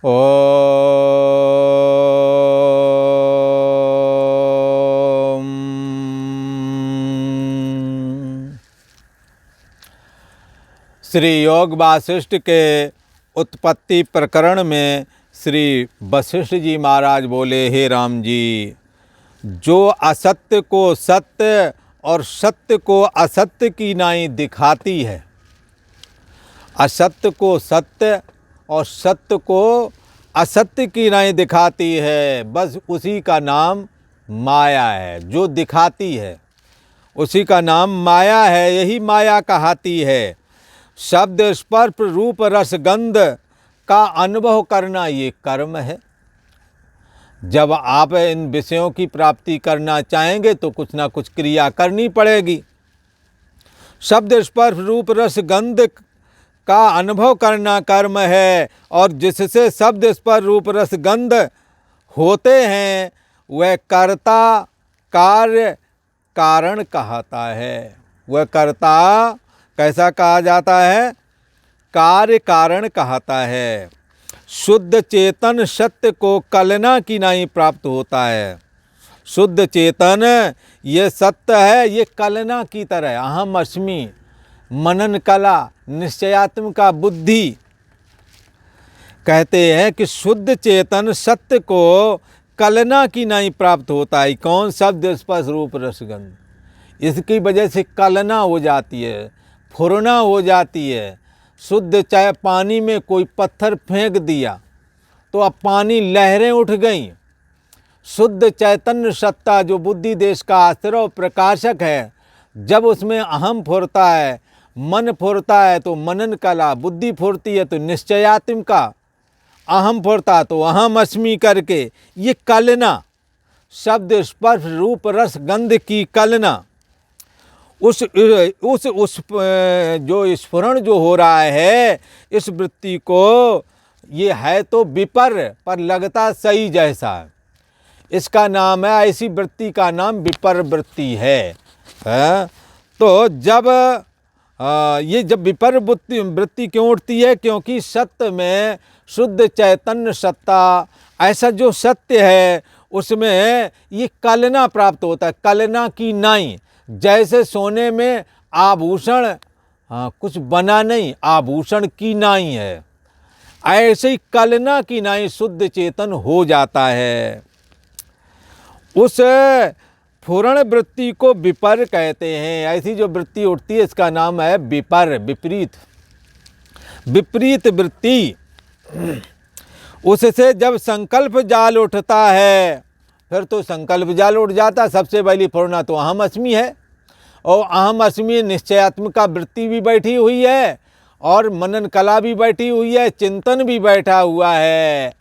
ओम। श्री योग वासिष्ठ के उत्पत्ति प्रकरण में श्री वशिष्ठ जी महाराज बोले, हे राम जी, जो असत्य को सत्य और सत्य को असत्य की नाई दिखाती है, असत्य को सत्य और सत्य को असत्य की नाई दिखाती है, बस उसी का नाम माया है। जो दिखाती है उसी का नाम माया है, यही माया कहाती है। शब्द स्पर्श रूप रस गंध का अनुभव करना ये कर्म है। जब आप इन विषयों की प्राप्ति करना चाहेंगे तो कुछ ना कुछ क्रिया करनी पड़ेगी। शब्द स्पर्श रूप रस गंध का अनुभव करना कर्म है, और जिससे शब्द स्पर्श रूप रस गंध होते हैं वह कर्ता कार्य कारण कहता है। वह कर्ता कैसा कहा जाता है? कार्य कारण कहता है। शुद्ध चेतन सत्य को कलना की नाई प्राप्त होता है। शुद्ध चेतन ये सत्य है, ये कलना की तरह अहम अस्मि, मनन कला, निश्चयात्मिका बुद्धि। कहते हैं कि शुद्ध चेतन सत्य को कलना की नाई प्राप्त होता है। कौन? शब्द स्पर्श रूप रसगंध। इसकी वजह से कलना हो जाती है, फुरना हो जाती है। शुद्ध चाहे पानी में कोई पत्थर फेंक दिया तो अब पानी लहरें उठ गईं। शुद्ध चैतन्य सत्ता जो बुद्धि देश का आश्रय और प्रकाशक है, जब उसमें अहम फुरता है, मन फुरता है तो मनन कला, बुद्धि फुरती है तो निश्चयात्मिका, अहम फुरता तो अहम अस्मि करके ये कलना, शब्द स्पर्श रूप रस गंध की कलना, उस जो स्फुरण जो हो रहा है इस वृत्ति को, ये है तो विपर पर लगता सही जैसा। इसका नाम है, ऐसी वृत्ति का नाम विपर वृत्ति है। तो जब ये जब विपर वृत्ति क्यों उठती है? क्योंकि सत्य में शुद्ध चैतन्य सत्ता, ऐसा जो सत्य है उसमें ये कलना प्राप्त होता है। कलना की नाई, जैसे सोने में आभूषण कुछ बना नहीं, आभूषण की नाई है, ऐसे ही कलना की नाई शुद्ध चेतन हो जाता है। उस फुरण वृत्ति को विपर कहते हैं। ऐसी जो वृत्ति उठती है इसका नाम है विपर, विपरीत, विपरीत वृत्ति। उससे जब संकल्प जाल उठता है, फिर तो संकल्प जाल उठ जाता। सबसे पहली फुरना तो अहम अस्मि है, और अहम अस्मि निश्चयात्मिका वृत्ति भी बैठी हुई है, और मनन कला भी बैठी हुई है, चिंतन भी बैठा हुआ है।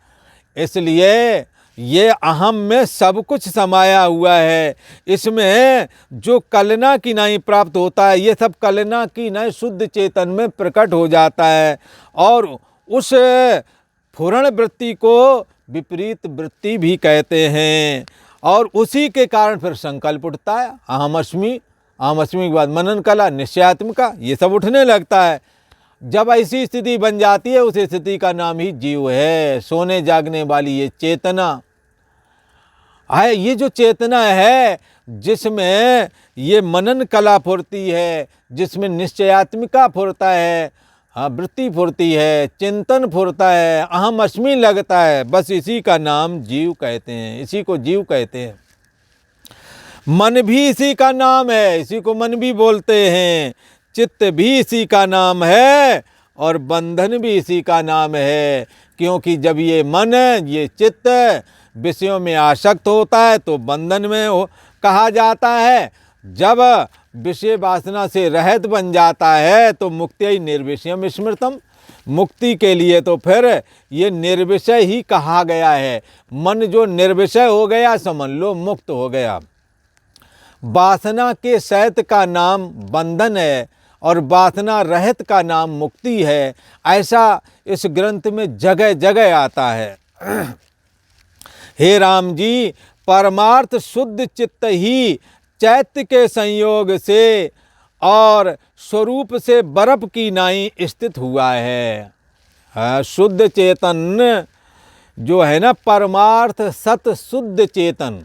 इसलिए ये अहम में सब कुछ समाया हुआ है। इसमें जो कलना की नाई प्राप्त होता है, ये सब कलना की नाई शुद्ध चेतन में प्रकट हो जाता है, और उस फुरण वृत्ति को विपरीत वृत्ति भी कहते हैं। और उसी के कारण फिर संकल्प उठता है, अहम अस्मि, अहम अस्मि के बाद मनन कला, निश्चयात्मिका, ये सब उठने लगता है। जब ऐसी स्थिति बन जाती है, उस स्थिति का नाम ही जीव है। सोने जागने वाली ये चेतना है, ये जो चेतना है जिसमें ये मनन कला फुरती है, जिसमें निश्चयात्मिका फुरता है, वृत्ति फुरती है, चिंतन फुरता है, अहम अस्मि लगता है, बस इसी का नाम जीव कहते हैं, इसी को जीव कहते हैं। मन भी इसी का नाम है, इसी को मन भी बोलते हैं। चित्त भी इसी का नाम है, और बंधन भी इसी का नाम है। क्योंकि जब ये मन, ये चित्त विषयों में आसक्त होता है तो बंधन में कहा जाता है। जब विषय वासना से रहित बन जाता है तो मुक्ति निर्विषयम स्मृतम, मुक्ति के लिए तो फिर ये निर्विषय ही कहा गया है। मन जो निर्विषय हो गया समझ लो मुक्त हो गया। वासना के सहित का नाम बंधन है, और वासना रहित का नाम मुक्ति है। ऐसा इस ग्रंथ में जगह जगह आता है। हे राम जी, परमार्थ शुद्ध चित्त ही चैत्य के संयोग से और स्वरूप से बर्फ की नाई स्थित हुआ है। शुद्ध चेतन जो है ना परमार्थ सत शुद्ध चेतन,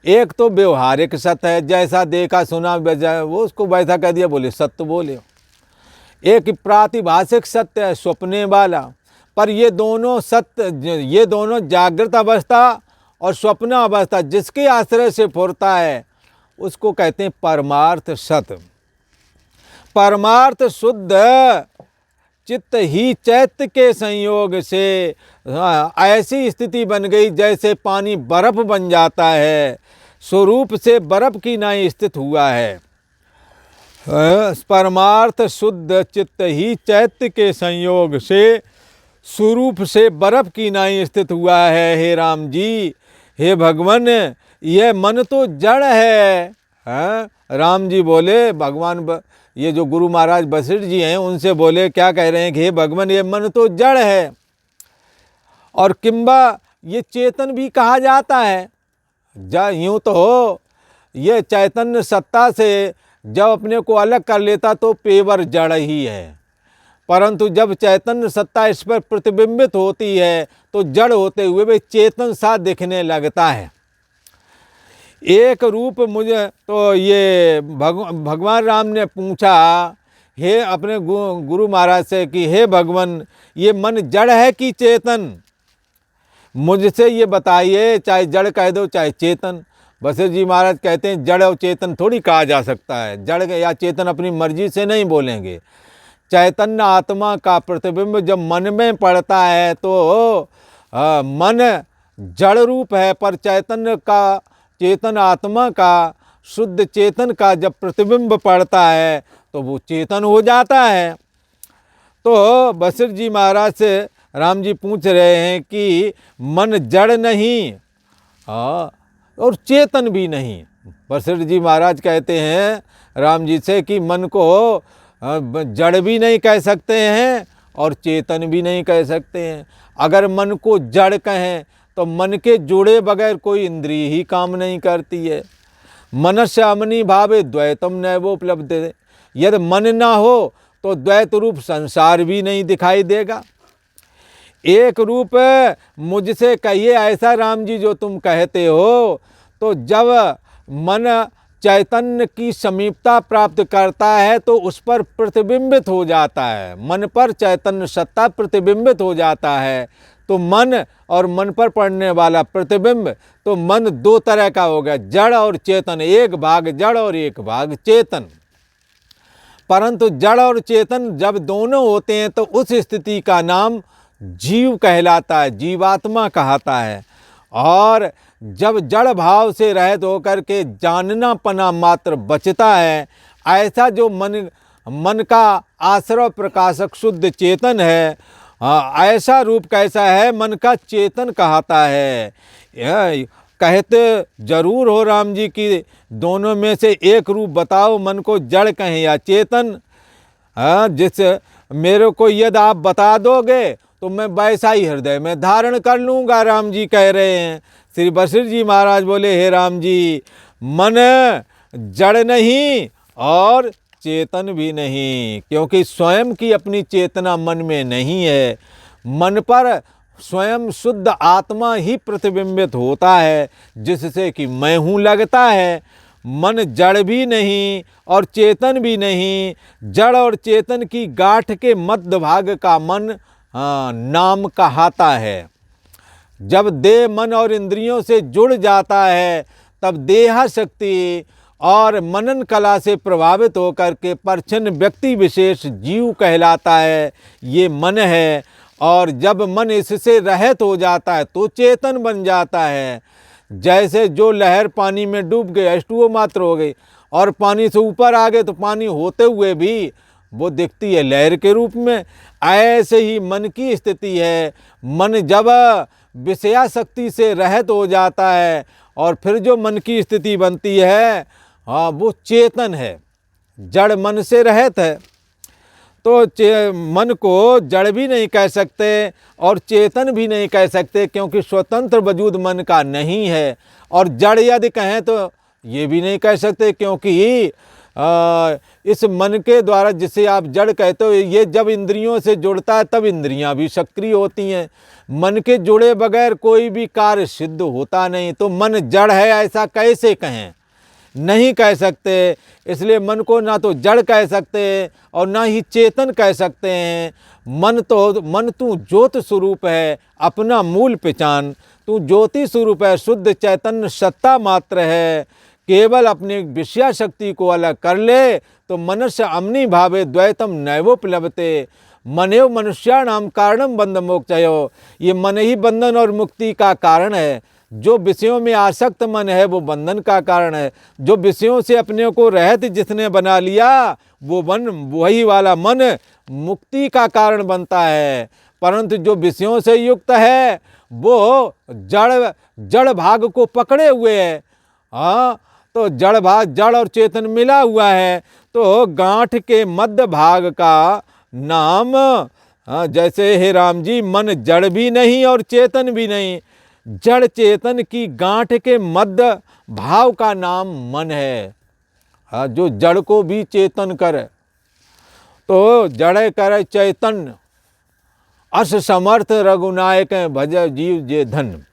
एक तो व्यवहारिक सत्य है, जैसा देखा सुना वो उसको वैसा कह दिया, बोले सत्य बोले। एक प्रातिभाषिक सत्य है स्वप्ने वाला, पर ये दोनों सत्य, ये दोनों जागृत अवस्था और स्वप्न अवस्था जिसके आश्रय से फुरता है उसको कहते हैं परमार्थ सत्य। परमार्थ शुद्ध चित्त ही चैत्य के संयोग से ऐसी स्थिति बन गई जैसे पानी बर्फ बन जाता है, स्वरूप से बर्फ की नाई स्थित हुआ है। परमार्थ शुद्ध चित्त ही चैत्य के संयोग से स्वरूप से बर्फ की नाई स्थित हुआ है। हे राम जी, हे भगवान, यह मन तो जड़ है। राम जी बोले, भगवान ये जो गुरु महाराज वशिष्ठ जी हैं उनसे बोले, क्या कह रहे हैं कि हे भगवान, ये मन तो जड़ है और किंबा ये चेतन भी कहा जाता है। यूँ तो हो, ये चैतन्य सत्ता से जब अपने को अलग कर लेता तो पेवर जड़ ही है, परंतु जब चैतन्य सत्ता इस पर प्रतिबिंबित होती है तो जड़ होते हुए भी चेतन सा दिखने लगता है। एक रूप मुझे तो ये भगवान राम ने पूछा हे अपने गुरु महाराज से कि हे भगवान, ये मन जड़ है कि चेतन, मुझसे ये बताइए, चाहे जड़ कह दो चाहे चेतन। वशिष्ठ जी महाराज कहते हैं जड़ और चेतन थोड़ी कहा जा सकता है, जड़ या चेतन अपनी मर्जी से नहीं बोलेंगे। चैतन्य आत्मा का प्रतिबिंब जब मन में पड़ता है तो मन जड़ रूप है, पर चैतन्य का, चेतन आत्मा का, शुद्ध चेतन का जब प्रतिबिंब पड़ता है तो वो चेतन हो जाता है। तो वशिष्ठ जी महाराज से राम जी पूछ रहे हैं कि मन जड़ नहीं और चेतन भी नहीं। वशिष्ठ जी महाराज कहते हैं राम जी से कि मन को जड़ भी नहीं कह सकते हैं और चेतन भी नहीं कह सकते हैं। अगर मन को जड़ कहें तो मन के जुड़े बगैर कोई इंद्रिय ही काम नहीं करती है। मनस्य अमनी भावे द्वैतम नैवोपलब्धते, यदि मन ना हो तो द्वैत रूप संसार भी नहीं दिखाई देगा। एक रूप मुझसे कहिए ऐसा राम जी जो तुम कहते हो, तो जब मन चैतन्य की समीपता प्राप्त करता है तो उस पर प्रतिबिंबित हो जाता है, मन पर चैतन्य सत्ता प्रतिबिंबित हो जाता है। तो मन और मन पर पड़ने वाला प्रतिबिंब, तो मन दो तरह का हो गया, जड़ और चेतन, एक भाग जड़ और एक भाग चेतन। परंतु जड़ और चेतन जब दोनों होते हैं तो उस स्थिति का नाम जीव कहलाता है, जीवात्मा कहता है। और जब जड़ भाव से रहित होकर के जानना पना मात्र बचता है, ऐसा जो मन का आश्रय प्रकाशक शुद्ध चेतन है, ऐसा रूप कैसा है, मन का चेतन कहता है। कहते जरूर हो राम जी की दोनों में से एक रूप बताओ, मन को जड़ कहें या चेतन। जिस मेरे को यदि आप बता दोगे तो मैं वैसा ही हृदय में धारण कर लूँगा, राम जी कह रहे हैं। श्री वशिष्ठ जी महाराज बोले, हे राम जी, मन जड़ नहीं और चेतन भी नहीं, क्योंकि स्वयं की अपनी चेतना मन में नहीं है। मन पर स्वयं शुद्ध आत्मा ही प्रतिबिंबित होता है, जिससे कि मैं हूँ लगता है। मन जड़ भी नहीं और चेतन भी नहीं, जड़ और चेतन की गांठ के मध्य भाग का मन नाम कहाता है। जब देह मन और इंद्रियों से जुड़ जाता है तब देहा शक्ति और मनन कला से प्रभावित होकर के परछन्न व्यक्ति विशेष जीव कहलाता है, ये मन है। और जब मन इससे रहित हो जाता है तो चेतन बन जाता है। जैसे जो लहर पानी में डूब गई, H2O मात्र हो गई, और पानी से ऊपर आ गए तो पानी होते हुए भी वो दिखती है लहर के रूप में। ऐसे ही मन की स्थिति है। मन जब विषयाशक्ति से रहित हो जाता है और फिर जो मन की स्थिति बनती है, वो चेतन है, जड़ मन से रहित है। तो मन को जड़ भी नहीं कह सकते और चेतन भी नहीं कह सकते, क्योंकि स्वतंत्र वजूद मन का नहीं है। और जड़ यदि कहें तो ये भी नहीं कह सकते, क्योंकि इस मन के द्वारा, जिसे आप जड़ कहते हो, ये जब इंद्रियों से जुड़ता है तब इंद्रियां भी सक्रिय होती हैं। मन के जुड़े बगैर कोई भी कार्य सिद्ध होता नहीं। तो मन जड़ है ऐसा कैसे कहें? नहीं कह सकते। इसलिए मन को ना तो जड़ कह सकते और ना ही चेतन कह सकते हैं। मन तू ज्योत स्वरूप है, अपना मूल पहचान। तू ज्योति स्वरूप है, शुद्ध चैतन्य सत्ता मात्र है। केवल अपनी विषया शक्ति को अलग कर ले तो मनस्य अमनि भावे द्वैतम नैवोपलभते। मनेव मनुष्याणाम कारणम बंध मोक्षयो। ये मन ही बंधन और मुक्ति का कारण है। जो विषयों में आसक्त मन है वो बंधन का कारण है। जो विषयों से अपने को रहत जिसने बना लिया वही वाला मन मुक्ति का कारण बनता है। परंतु जो विषयों से युक्त है वो जड़ भाग को पकड़े हुए है। हाँ, तो जड़ और चेतन मिला हुआ है। तो गांठ के मध्य भाग का नाम, जैसे हे राम जी, मन जड़ भी नहीं और चेतन भी नहीं। जड़ चेतन की गांठ के मध्य भाव का नाम मन है। जो जड़ को भी चेतन करे, तो जड़ करे चैतन्य। अस समर्थ रघुनायक भज जीव जे धन।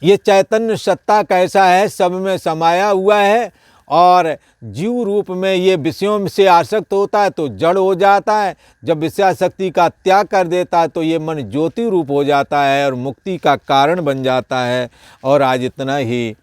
ये चैतन्य सत्ता कैसा है? सब में समाया हुआ है और जीव रूप में ये विषयों से आसक्त होता है तो जड़ हो जाता है। जब विषयाशक्ति का त्याग कर देता है तो ये मन ज्योति रूप हो जाता है और मुक्ति का कारण बन जाता है। और आज इतना ही।